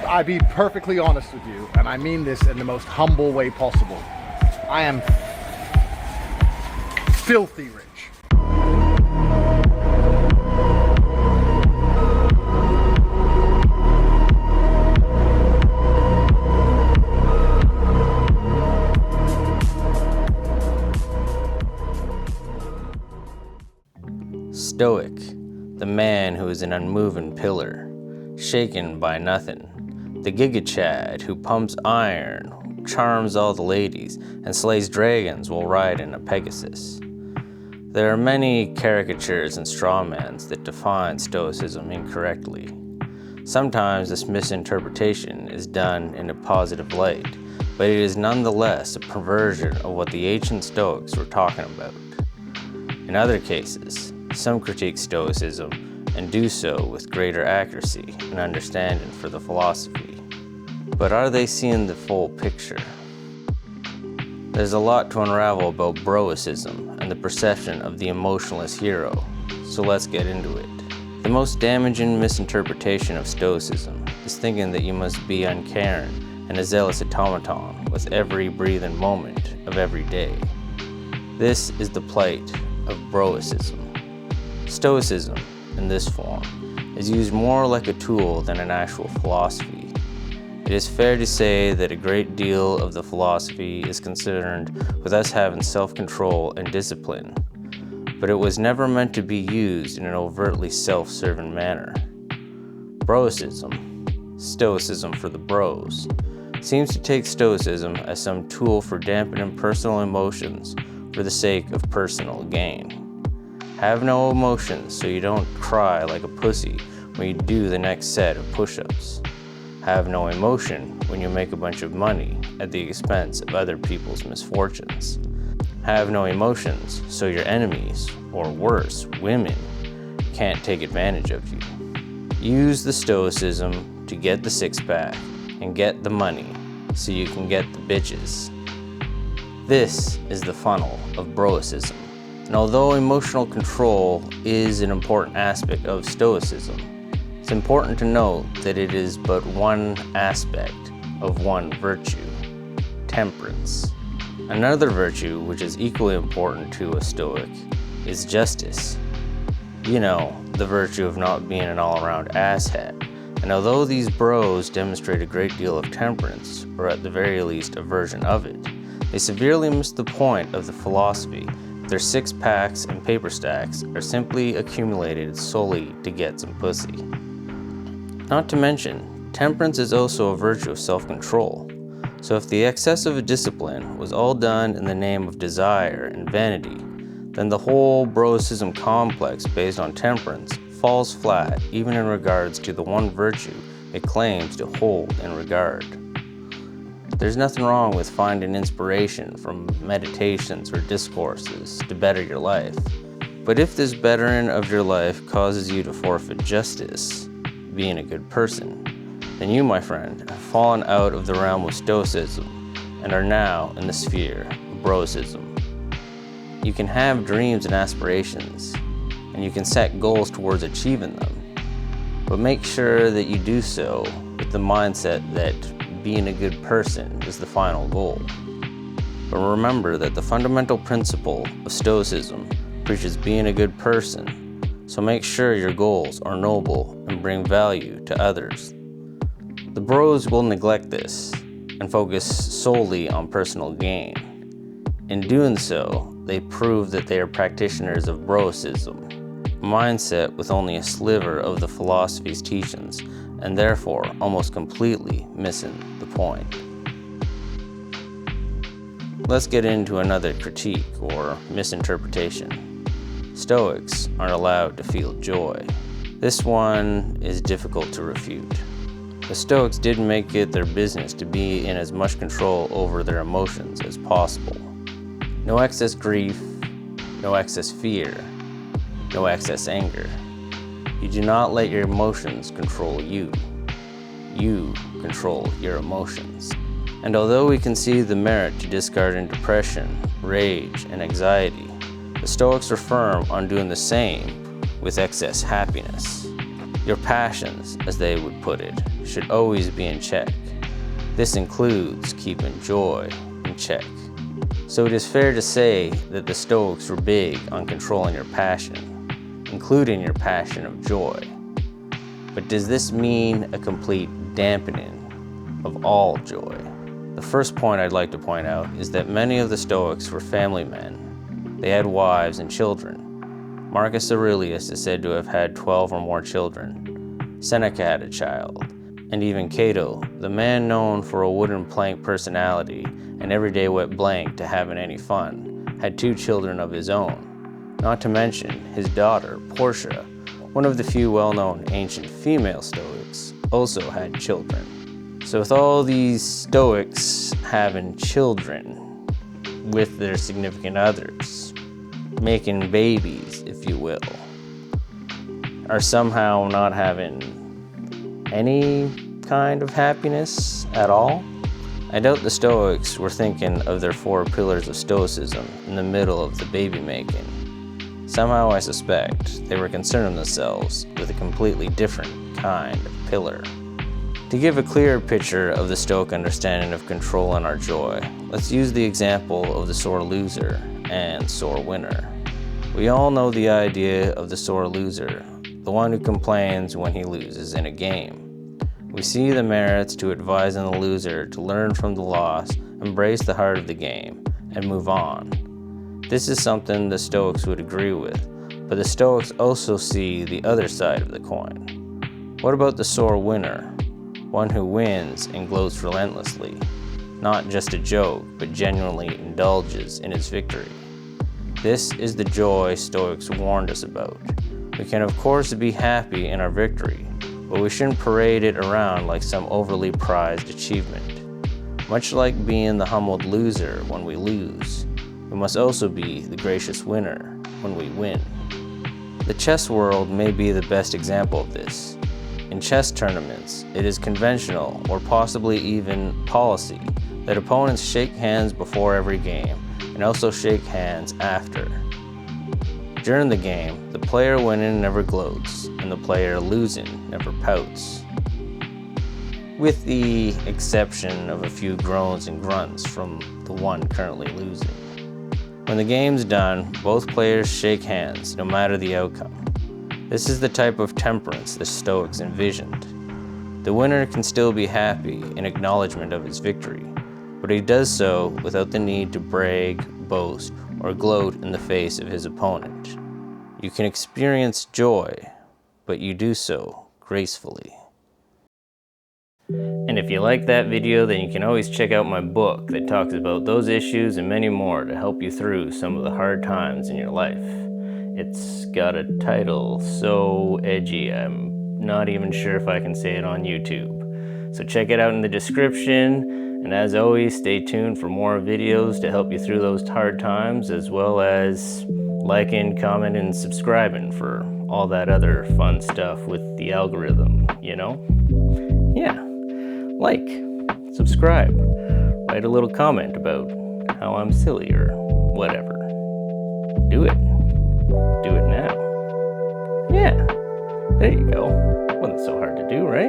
I be perfectly honest with you, and I mean this in the most humble way possible. I am filthy rich. Stoic, the man who is an unmoving pillar, shaken by nothing. The giga-chad who pumps iron, charms all the ladies, and slays dragons while riding a Pegasus. There are many caricatures and strawmans that define Stoicism incorrectly. Sometimes this misinterpretation is done in a positive light, but it is nonetheless a perversion of what the ancient Stoics were talking about. In other cases, some critique Stoicism and do so with greater accuracy and understanding for the philosophy. But are they seeing the full picture? There's a lot to unravel about Broicism and the perception of the emotionless hero, so let's get into it. The most damaging misinterpretation of Stoicism is thinking that you must be uncaring and a zealous automaton with every breathing moment of every day. This is the plight of Broicism. Stoicism, in this form, is used more like a tool than an actual philosophy. It is fair to say that a great deal of the philosophy is concerned with us having self-control and discipline, but it was never meant to be used in an overtly self-serving manner. Broicism, Stoicism for the bros, seems to take Stoicism as some tool for dampening personal emotions for the sake of personal gain. Have no emotions so you don't cry like a pussy when you do the next set of push-ups. Have no emotion when you make a bunch of money at the expense of other people's misfortunes. Have no emotions so your enemies, or worse, women, can't take advantage of you. Use the Stoicism to get the six-pack and get the money so you can get the bitches. This is the funnel of Broicism. And although emotional control is an important aspect of Stoicism, it's important to note that it is but one aspect of one virtue, temperance. Another virtue which is equally important to a Stoic is justice. You know, the virtue of not being an all-around asshat. And although these bros demonstrate a great deal of temperance, or at the very least a version of it, they severely miss the point of the philosophy. Their six-packs and paper stacks are simply accumulated solely to get some pussy. Not to mention, temperance is also a virtue of self-control. So if the excessive discipline was all done in the name of desire and vanity, then the whole Broicism complex based on temperance falls flat even in regards to the one virtue it claims to hold in regard. There's nothing wrong with finding inspiration from meditations or discourses to better your life. But if this bettering of your life causes you to forfeit justice, being a good person, then you, my friend, have fallen out of the realm of Stoicism and are now in the sphere of Broicism. You can have dreams and aspirations, and you can set goals towards achieving them, but make sure that you do so with the mindset that being a good person is the final goal. But remember that the fundamental principle of Stoicism preaches being a good person, so make sure your goals are noble and bring value to others. The bros will neglect this and focus solely on personal gain. In doing so, they prove that they are practitioners of Broicism, a mindset with only a sliver of the philosophy's teachings, and therefore almost completely missing the point. Let's get into another critique or misinterpretation. Stoics aren't allowed to feel joy. This one is difficult to refute. The Stoics did make it their business to be in as much control over their emotions as possible. No excess grief, no excess fear, no excess anger. You do not let your emotions control you. You control your emotions. And although we can see the merit to discarding depression, rage, and anxiety, the Stoics are firm on doing the same with excess happiness. Your passions, as they would put it, should always be in check. This includes keeping joy in check. So it is fair to say that the Stoics were big on controlling your passion, including your passion of joy. But does this mean a complete dampening of all joy? The first point I'd like to point out is that many of the Stoics were family men. They had wives and children. Marcus Aurelius is said to have had 12 or more children. Seneca had a child. And even Cato, the man known for a wooden plank personality and everyday wet blank to having any fun, had 2 children of his own. Not to mention his daughter, Portia, one of the few well-known ancient female Stoics, also had children. So with all these Stoics having children with their significant others, making babies, if you will, are somehow not having any kind of happiness at all? I doubt the Stoics were thinking of their 4 pillars of Stoicism in the middle of the baby making. Somehow I suspect they were concerning themselves with a completely different kind of pillar. To give a clearer picture of the Stoic understanding of control and our joy, let's use the example of the sore loser and sore winner. We all know the idea of the sore loser, the one who complains when he loses in a game. We see the merits to advising the loser to learn from the loss, embrace the heart of the game, and move on. This is something the Stoics would agree with, but the Stoics also see the other side of the coin. What about the sore winner? One who wins and gloats relentlessly, not just a joke, but genuinely indulges in his victory. This is the joy Stoics warned us about. We can of course be happy in our victory, but we shouldn't parade it around like some overly prized achievement. Much like being the humbled loser when we lose, we must also be the gracious winner when we win. The chess world may be the best example of this. In chess tournaments, it is conventional, or possibly even policy, that opponents shake hands before every game, and also shake hands after. During the game, the player winning never gloats, and the player losing never pouts. With the exception of a few groans and grunts from the one currently losing. When the game's done, both players shake hands, no matter the outcome. This is the type of temperance the Stoics envisioned. The winner can still be happy in acknowledgement of his victory, but he does so without the need to brag, boast, or gloat in the face of his opponent. You can experience joy, but you do so gracefully. And if you like that video, then you can always check out my book that talks about those issues and many more to help you through some of the hard times in your life. It's got a title so edgy, I'm not even sure if I can say it on YouTube. So check it out in the description. And as always, stay tuned for more videos to help you through those hard times, as well as liking, commenting, and subscribing for all that other fun stuff with the algorithm, you know? Yeah, like, subscribe, write a little comment about how I'm silly or whatever. Do it. Do it now. Yeah, there you go. Wasn't so hard to do, right?